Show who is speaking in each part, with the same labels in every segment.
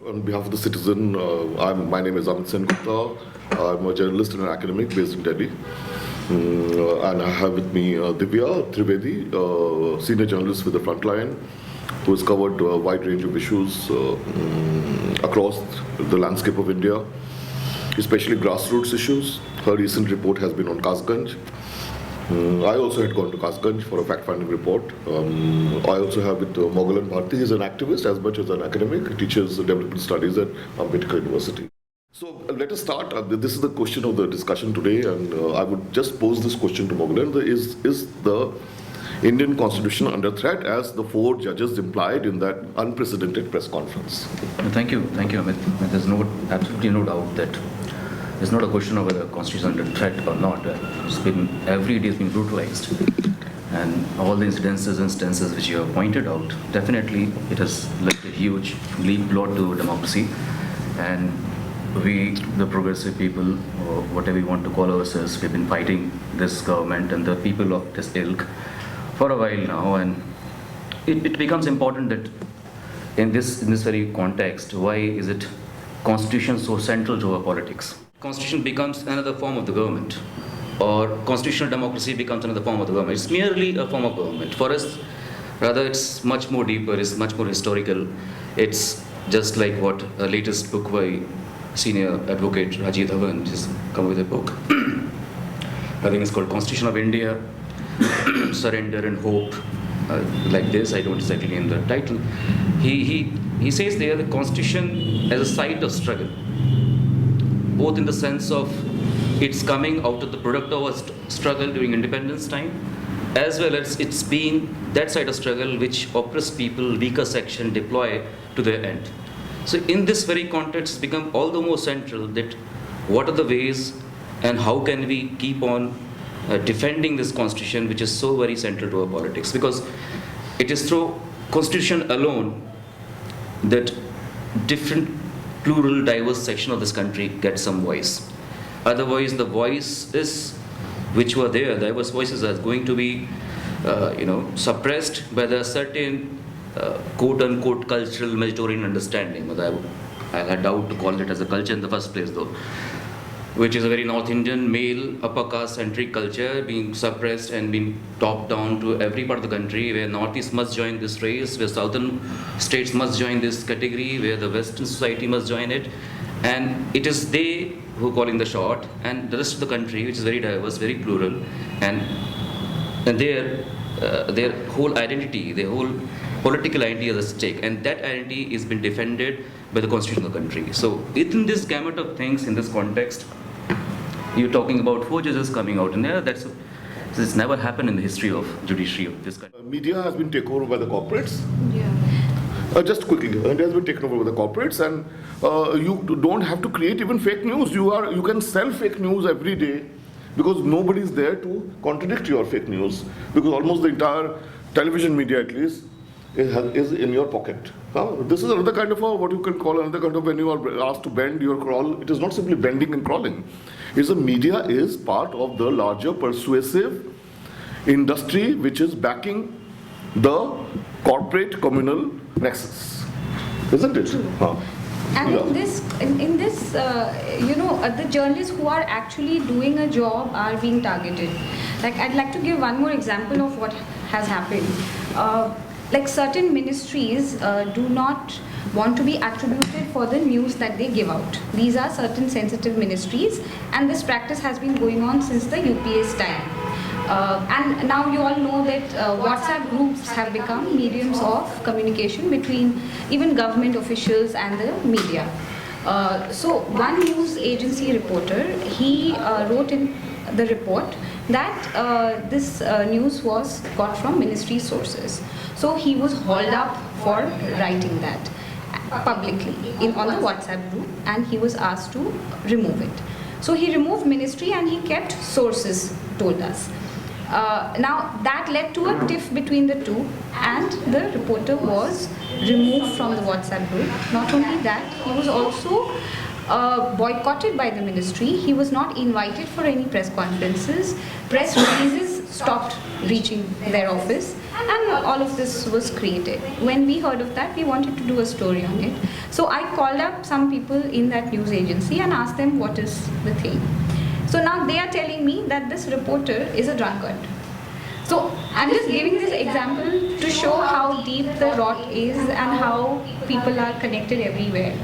Speaker 1: On behalf of the Citizen, my name is Amit Sengupta. I'm a journalist and an academic based in Delhi. And I have with me Divya Trivedi, senior journalist with the Frontline, who has covered a wide range of issues across the landscape of India, especially grassroots issues. Her recent report has been on Kasganj. I also had gone to Kasganj for a fact-finding report. I also have with Moggallan Bharti. He's an activist as much as an academic. He teaches development studies at Ambedkar University. So let us start. This is the question of the discussion today, and I would just pose this question to Moggallan. Is the Indian Constitution under threat, as the 4 judges implied in that unprecedented press conference?
Speaker 2: Thank you, Amit. There's absolutely no doubt that it's not a question of whether the Constitution is under threat or not. Every day has been brutalized. And all the instances which you have pointed out, definitely it has led a huge leap blood to democracy. And we, the progressive people, or whatever we want to call ourselves, we've been fighting this government and the people of this ilk for a while now. And it becomes important that in this very context, why is it Constitution so central to our politics? Constitution becomes another form of the government, or constitutional democracy becomes another form of the government. It's merely a form of government. For us, rather, it's much more deeper, it's much more historical. It's just like what a latest book by senior advocate Rajiv Dhawan just come with a book. I think it's called Constitution of India, Surrender and Hope. Like this, I don't exactly name the title. He says there the Constitution as a site of struggle, both in the sense of it's coming out of the product of a struggle during independence time, as well as it's being that side of struggle which oppressed people, weaker section, deploy to their end. So in this very context, it's become all the more central that what are the ways and how can we keep on defending this Constitution, which is so very central to our politics, because it is through Constitution alone that different plural, diverse section of this country gets some voice. Otherwise, the voices which were there, diverse voices, are going to be, suppressed by the certain quote-unquote cultural Mediterranean understanding. I doubt to call it as a culture in the first place, though, which is a very North Indian, male, upper caste-centric culture being suppressed and being topped down to every part of the country, where Northeast must join this race, where Southern states must join this category, where the Western society must join it. And it is they who are calling the shot, and the rest of the country, which is very diverse, very plural, and their whole identity, their whole political identity is at stake, and that identity is being defended by the Constitution of the country. So within this gamut of things, in this context, you're talking about 4 judges coming out, and this never happened in the history of judiciary of this country.
Speaker 1: Media has been taken over by the corporates.
Speaker 3: Yeah.
Speaker 1: Just quickly, it has been taken over by the corporates, and you don't have to create even fake news. You can sell fake news every day, because nobody is there to contradict your fake news, because almost the entire television media, at least, is in your pocket. This is another kind of what you can call another kind of, when you are asked to bend your crawl, it is not simply bending and crawling. It's the media is part of the larger persuasive industry which is backing the corporate communal nexus, isn't it?
Speaker 3: And in this, the journalists who are actually doing a job are being targeted. Like, I'd like to give one more example of what has happened. Like, certain ministries do not want to be attributed for the news that they give out. These are certain sensitive ministries, and this practice has been going on since the UPA's time. And now you all know that WhatsApp groups have become mediums of communication between even government officials and the media. So one news agency reporter, he wrote in the report that this news was got from ministry sources. So he was hauled up for writing that publicly on the WhatsApp group, and he was asked to remove it. So he removed ministry and he kept sources, told us. Now that led to a tiff between the two, and the reporter was removed from the WhatsApp group. Not only that, he was also boycotted by the ministry. He was not invited for any press conferences. Press releases stopped reaching their office, And all of this was created. When we heard of that, we wanted to do a story on it. So I called up some people in that news agency and asked them what is the thing. So now they are telling me that this reporter is a drunkard. So I'm just giving this example to show how deep the rot is and how people are connected everywhere.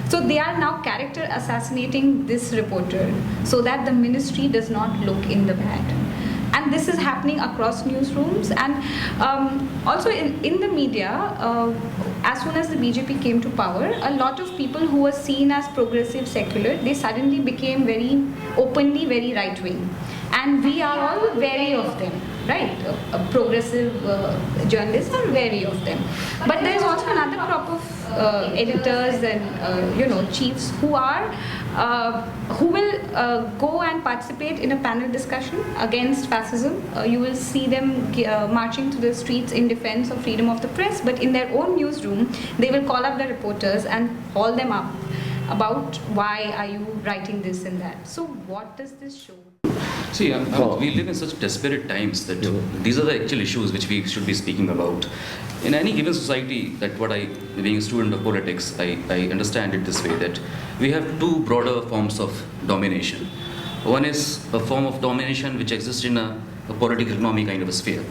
Speaker 3: So they are now character assassinating this reporter so that the ministry does not look in the bad. And this is happening across newsrooms and also in the media. As soon as the BJP came to power, a lot of people who were seen as progressive secular, they suddenly became very openly very right-wing. And we are all wary of them, right? Progressive journalists are wary of them. But there is also another crop of editors and chiefs who will go and participate in a panel discussion against fascism. You will see them marching to the streets in defense of freedom of the press, but in their own newsroom, they will call up the reporters and haul them up about why are you writing this and that. So what does this show?
Speaker 2: See, we live in such desperate times that these are the actual issues which we should be speaking about. In any given society, being a student of politics, I understand it this way, that we have two broader forms of domination. One is a form of domination which exists in a political economy kind of a sphere,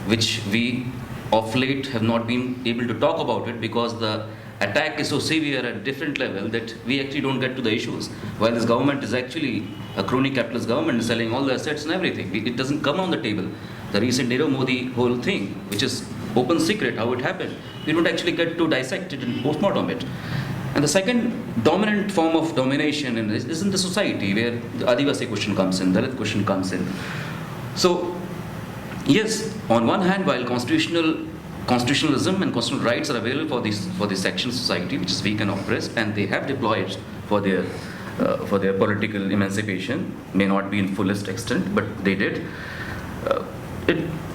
Speaker 2: which we of late have not been able to talk about it because the attack is so severe at a different level that we actually don't get to the issues. While this government is actually a crony capitalist government selling all the assets and everything, it doesn't come on the table. The recent Nirav Modi whole thing, which is open secret how it happened, we don't actually get to dissect it and postmortem it. And the second dominant form of domination is in the society where the Adivasi question comes in, Dalit question comes in. So, yes, on one hand, while constitutionalism and constitutional rights are available for this section of society which is weak and oppressed, and they have deployed for their political emancipation, may not be in fullest extent, but they did.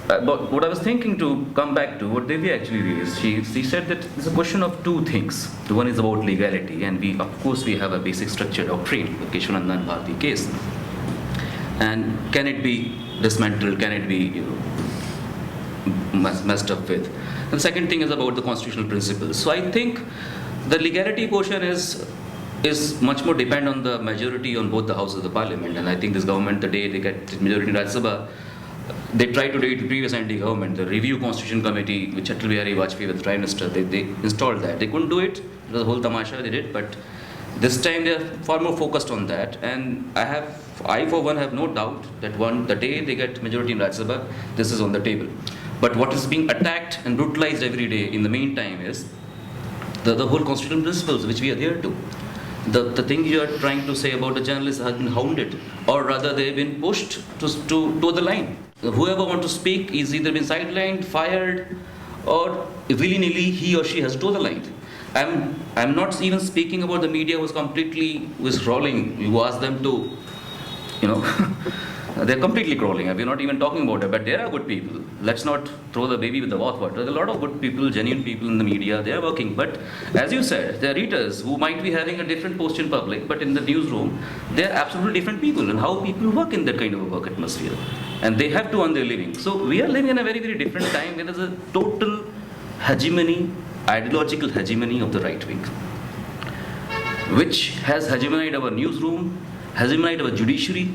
Speaker 2: But what I was thinking to come back to, what Divya actually raised, she said that it's a question of two things. One is about legality, and we have a basic structure doctrine, the Moggallan Bharti case. And can it be dismantled? Can it be messed up with? And the second thing is about the constitutional principles. So I think the legality portion is much more depend on the majority on both the houses of the parliament. And I think this government, the day they get majority in Rajya Sabha, they tried to do it in previous ND government, the review constitution committee, which Atal Bihari Vajpayee was Prime Minister, they installed that. They couldn't do it. It was a whole tamasha they did, but this time they are far more focused on that. And I for one have no doubt that the day they get majority in Rajya Sabha, this is on the table. But what is being attacked and brutalized every day in the meantime is the whole constitutional principles which we adhere to. The thing you are trying to say about the journalists has been hounded, or rather they've been pushed to the line. Whoever wants to speak is either been sidelined, fired, or willy-nilly he or she has to the line. I'm not even speaking about the media who's crawling. You ask them to, they're completely crawling. We're not even talking about it, but there are good people. Let's not throw the baby with the bathwater. There are a lot of good people, genuine people in the media. They are working. But as you said, there are readers who might be having a different post in public, but in the newsroom, they are absolutely different people, and how people work in that kind of a work atmosphere. And they have to earn their living. So we are living in a very, very different time where there's a total hegemony, ideological hegemony of the right wing, which has hegemonized our newsroom, hegemonized our judiciary,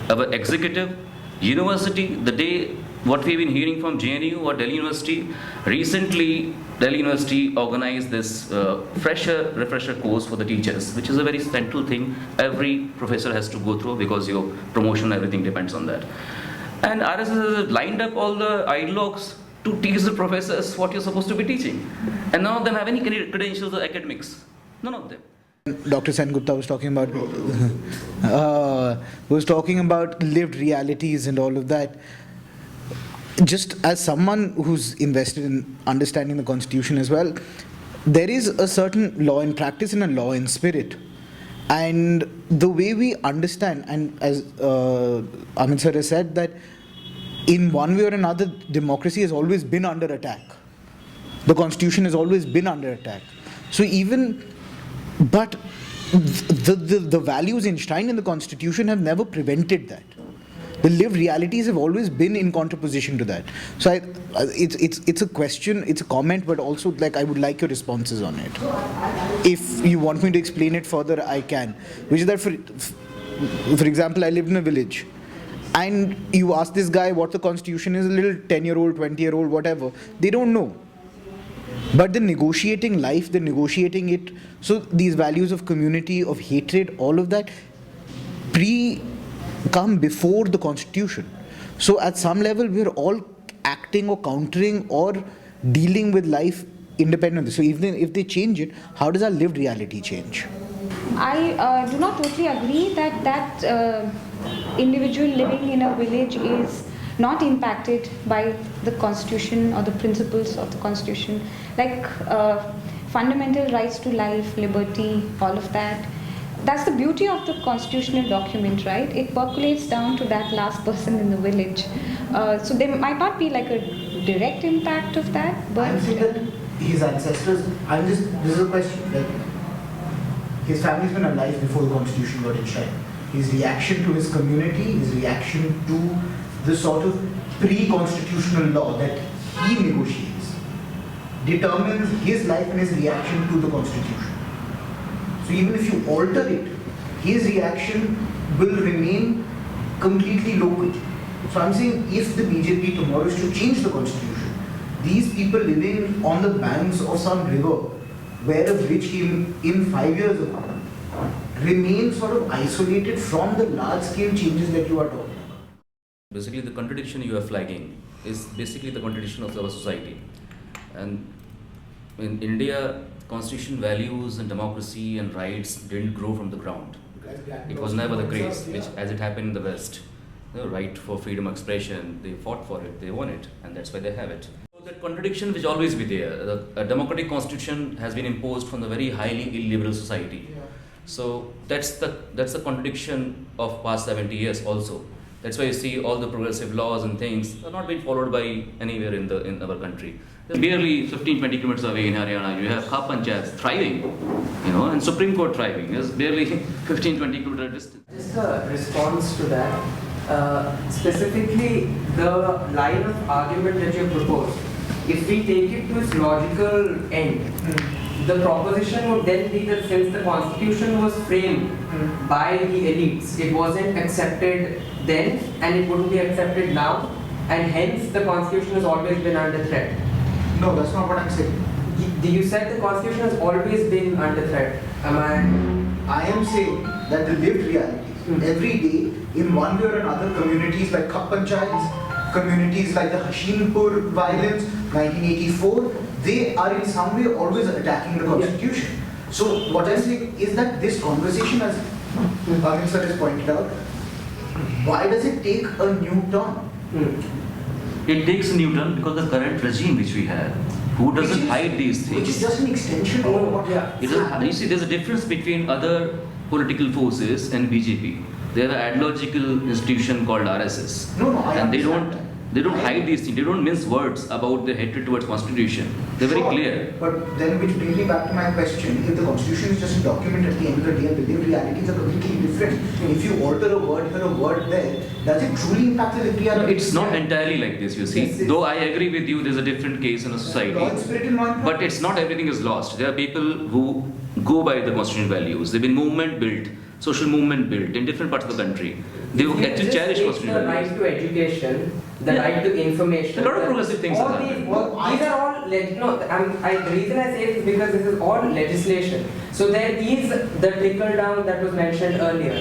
Speaker 2: our executive, university. The day what we've been hearing from JNU or Delhi University, recently Delhi University organized this refresher course for the teachers, which is a very central thing every professor has to go through because your promotion, everything depends on that. And RSS has lined up all the ideologues to teach the professors what you're supposed to be teaching. And none of them have any credentials or academics. None of them.
Speaker 4: Dr. Sengupta was talking about lived realities and all of that. Just as someone who's invested in understanding the Constitution as well, there is a certain law in practice and a law in spirit. And the way we understand, and as Amit sir has said, that in one way or another, democracy has always been under attack. The Constitution has always been under attack. So but the values enshrined in the Constitution have never prevented that. The lived realities have always been in contraposition to that. So it's a question, it's a comment, but also like I would like your responses on it. If you want me to explain it further, I can. Which is that, for example, I lived in a village, and you ask this guy what the constitution is, a little 10-year-old, 20-year-old, whatever, they don't know. But they're negotiating life, they're negotiating it. So these values of community, of hatred, all of that come before the constitution. So at some level, we're all acting or countering or dealing with life independently. So even if they change it, how does our lived reality change?
Speaker 3: I do not totally agree that individual living in a village is not impacted by the constitution or the principles of the constitution, like fundamental rights to life, liberty, all of that. That's the beauty of the constitutional document, right? It percolates down to that last person in the village. So there might not be like a direct impact of that, but
Speaker 4: I'm saying that his ancestors, this is a question, like, his family's been alive before the constitution got enshrined. His reaction to his community, his reaction to the sort of pre-constitutional law that he negotiates, determines his life and his reaction to the constitution. So even if you alter it, his reaction will remain completely local. So I'm saying if the BJP tomorrow is to change the constitution, these people living on the banks of some river where a bridge came in 5 years ago remain sort of isolated from the large scale changes that you are talking about.
Speaker 2: Basically, the contradiction you are flagging is basically the contradiction of our society. And in India, constitution values and democracy and rights didn't grow from the ground. It was never the case, which as it happened in the West. The right for freedom of expression, they fought for it, they won it, and that's why they have it. So that contradiction will always be there. A democratic constitution has been imposed from the very highly illiberal society. So that's the contradiction of past 70 years also. That's why you see all the progressive laws and things are not being followed by anywhere in our country. Barely 15-20 kilometers away in Haryana, you have Khap Panchayats thriving, and Supreme Court thriving. It's barely 15-20 kilometer distance.
Speaker 5: Just a response to that. Specifically, the line of argument that you proposed, if we take it to its logical end, the proposition would then be that since the constitution was framed by the elites, it wasn't accepted then and it wouldn't be accepted now, and hence the constitution has always been under threat.
Speaker 4: No, that's not what I'm saying.
Speaker 5: You said the constitution has always been under threat.
Speaker 4: I am saying that the lived realities, every day, in one way or another, communities like Khap Panchayats, communities like the Hashimpur violence, 1984, they are in some way always attacking the constitution. Yeah. So what I'm saying is that this conversation, as Amit sir has pointed out, why does it take a new turn?
Speaker 2: It takes a new turn because the current regime which we have, who doesn't hide these things.
Speaker 4: Which is just an extension of what
Speaker 2: You see, there's a difference between other political forces and BJP. They have an ideological institution called RSS. And they don't hide these things. They don't mince words about their hatred towards constitution. They're very clear.
Speaker 4: But then which brings me back to my question. If the constitution is just a document at the end of the day and the lived realities are completely different, if you alter a word here, a word there, does it truly impact the lived reality?
Speaker 2: No, it's not entirely like this, you see. Yes, though I agree with you, there's a different case in a society. But it's not everything is lost. There are people who go by the constitutional values. There've been movement built, social movement built in different parts of the country. They actually cherish constitutional values.
Speaker 5: The right to education, the right to information.
Speaker 2: A lot of progressive things
Speaker 5: all
Speaker 2: are
Speaker 5: these,
Speaker 2: happening.
Speaker 5: these are all, the reason I say it is because this is all legislation. So there is the trickle down that was mentioned earlier.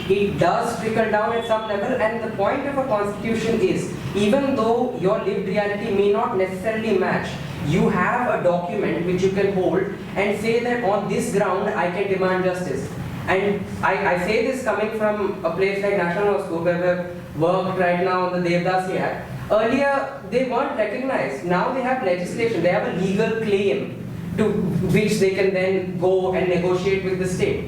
Speaker 5: It does trickle down at some level, and the point of a constitution is, even though your lived reality may not necessarily match, you have a document which you can hold and say that on this ground I can demand justice. And I say this coming from a place like National Law School, where we've worked right now on the Devdasi Act. Earlier, they weren't recognized. Now they have legislation. They have a legal claim to which they can then go and negotiate with the state.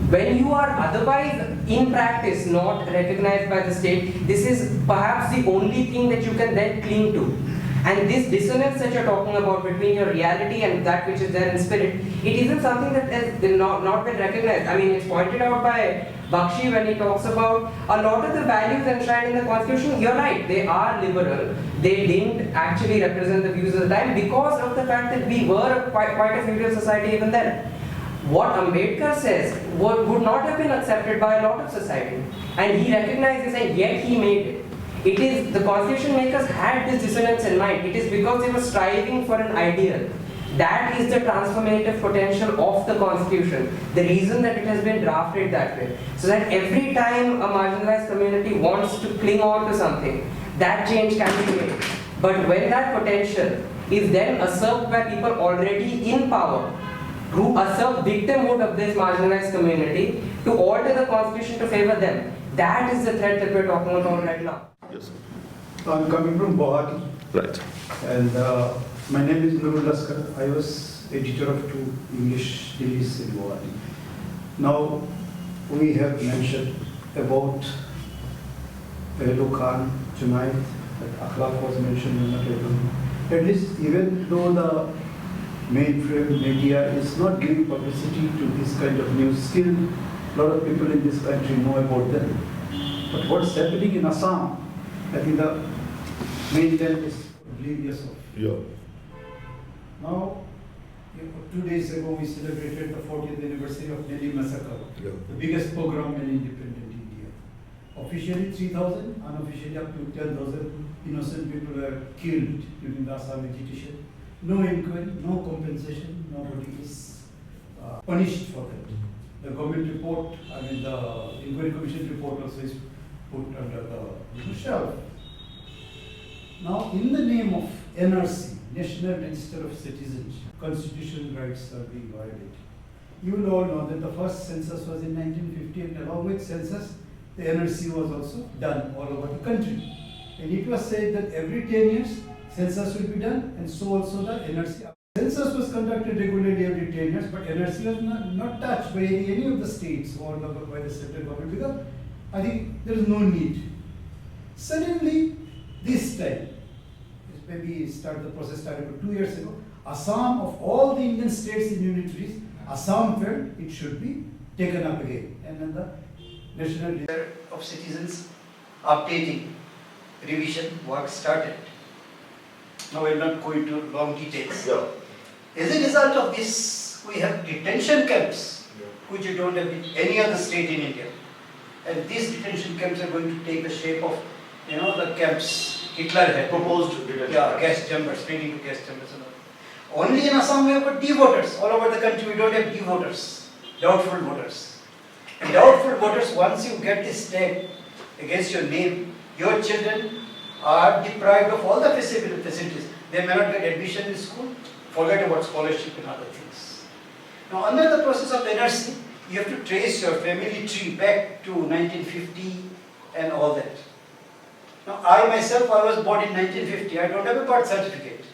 Speaker 5: When you are otherwise, in practice, not recognized by the state, this is perhaps the only thing that you can then cling to. And this dissonance that you're talking about between your reality and that which is there in spirit, it isn't something that has been not been recognized. I mean, it's pointed out by Bakshi when he talks about a lot of the values enshrined in the constitution. You're right, they are liberal. They didn't actually represent the views of the time because of the fact that we were quite a feudal society even then. What Ambedkar says would not have been accepted by a lot of society. And he recognized this and yet he made it. It is, the constitution makers had this dissonance in mind. It is because they were striving for an ideal. That is the transformative potential of the constitution. The reason that it has been drafted that way. So that every time a marginalized community wants to cling on to something, that change can be made. But when that potential is then usurped by people already in power, who usurp victimhood of this marginalized community to alter the constitution to favor them, that is the threat that we're talking about right now.
Speaker 1: Yes.
Speaker 6: I'm coming from Guwahati,
Speaker 1: Right.
Speaker 6: and my name is Nurul Laskar. I was editor of 2 English dailies in Guwahati. Now, we have mentioned about Pehlu Khan, Junaid, that Akhlaq was mentioned in the table. At least, even though the mainframe media is not giving publicity to this kind of news, still a lot of people in this country know about them. But what's happening in Assam, I think the mainland is oblivious of.
Speaker 1: Yeah.
Speaker 6: Now, 2 days ago we celebrated the 40th anniversary of Delhi massacre,
Speaker 1: Yeah.
Speaker 6: the biggest pogrom in independent India. Officially 3,000, unofficially up to 10,000 innocent people were killed during the Assam agitation. No inquiry, no compensation, nobody is punished for that. The government report, I mean the inquiry commission report also is put under the shelf. Now, in the name of NRC, National Register of Citizens, constitutional rights are being violated. You will all know that the first census was in 1950, and along with census, the NRC was also done all over the country. And it was said that every 10 years, census will be done, and so also the NRC. Census was conducted regularly every 10 years, but NRC was not touched by any of the states or by the central government because I think there is no need. Suddenly, this time, maybe the process started about 2 years ago, Assam, of all the Indian states and unitaries, Assam felt it should be taken up again. And then the National Register of Citizens updating revision work started. Now I will not go into long details.
Speaker 1: Yeah.
Speaker 6: As a result of this, we have detention camps, which you don't have in any other state in India. And these detention camps are going to take the shape of, the camps Hitler had
Speaker 1: Proposed detention
Speaker 6: Yeah,
Speaker 1: camps.
Speaker 6: gas chambers, leading to gas chambers and all. Only in Assam we have got D-voters. All over the country we don't have D-voters, doubtful voters. And doubtful voters, once you get this tag against your name, your children are deprived of all the facilities. They may not get admission in school, forget about scholarship and other things. Now, under the process of NRC, you have to trace your family tree back to 1950 and all that. Now, I myself, I was born in 1950, I don't have a birth certificate.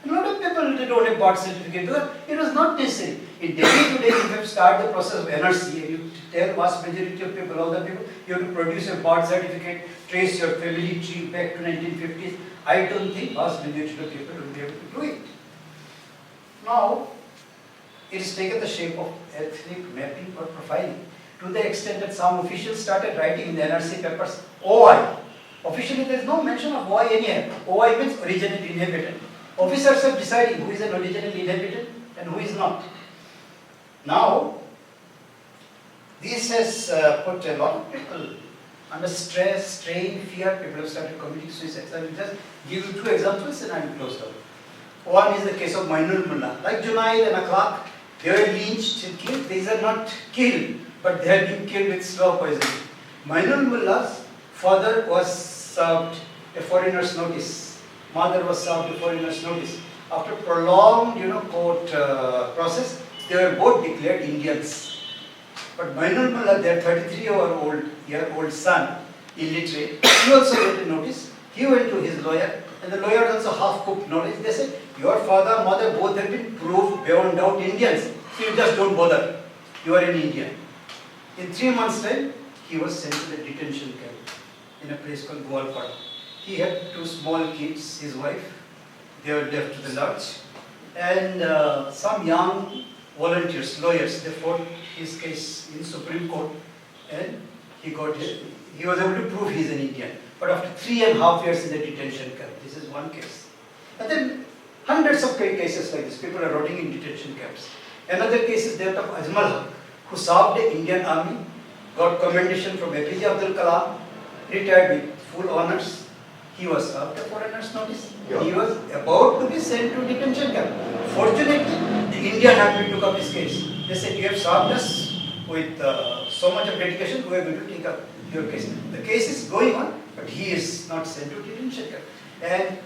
Speaker 6: A lot of people, they don't have birth certificate because it was not necessary. In Delhi today, if you start the process of NRC, and you tell vast majority of people, all the people, you have to produce a birth certificate, trace your family tree back to 1950s. I don't think vast majority of people will be able to do it. Now, it has taken the shape of ethnic mapping or profiling to the extent that some officials started writing in the NRC papers, OI. Officially, there is no mention of OI anywhere. OI means original inhabitant. Officers are deciding who is an original inhabitant and who is not. Now, this has put a lot of people under stress, strain, fear. People have started committing suicide. I will just give you 2 examples and I will close down. One is the case of Mainul Mullah. Like Junaid and Akhlaq, they were lynched and killed. These are not killed, but they have been killed with slow poisoning. Mainul Mullah's father was served a foreigner's notice. Mother was served a foreigner's notice. After prolonged, court process, they were both declared Indians. But Mainul Mullah, their 33-year-old son, illiterate, he also got a notice. He went to his lawyer, and the lawyer also half-cooked knowledge. They said, your father, mother, both have been proved beyond doubt Indians. So you just don't bother. You are an Indian. In 3 months' time, he was sent to the detention camp in a place called Gwalpara. He had 2 small kids, his wife, they were left to the lurch. And some young volunteers, lawyers, they fought his case in Supreme Court, and he was able to prove he is an Indian. But after 3.5 years in the detention camp, this is one case. And then hundreds of cases like this, people are rotting in detention camps. Another case is that of Ajmal Haq, who served the Indian army, got commendation from APJ Abdul Kalam, retired with full honors. He was served a foreigner's notice.
Speaker 1: Yeah.
Speaker 6: He was about to be sent to detention camp. Fortunately, the Indian army took up his case. They said, you have served us with so much of dedication, we are going to take up your case. The case is going on, but he is not sent to detention camp. And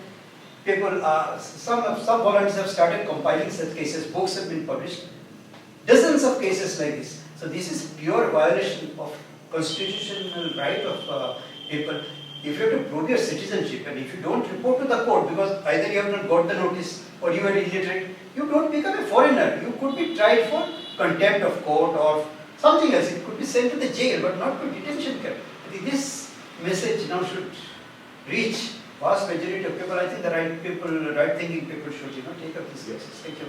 Speaker 6: people, some volunteers have started compiling such cases. Books have been published. Dozens of cases like this. So this is pure violation of constitutional right of people. If you have to prove your citizenship, and if you don't report to the court because either you have not got the notice or you are illiterate, you don't become a foreigner. You could be tried for contempt of court or something else. It could be sent to the jail, but not to detention camp. I think this message now should reach vast majority of people. I think the right people, right thinking people should take up these cases. Thank you.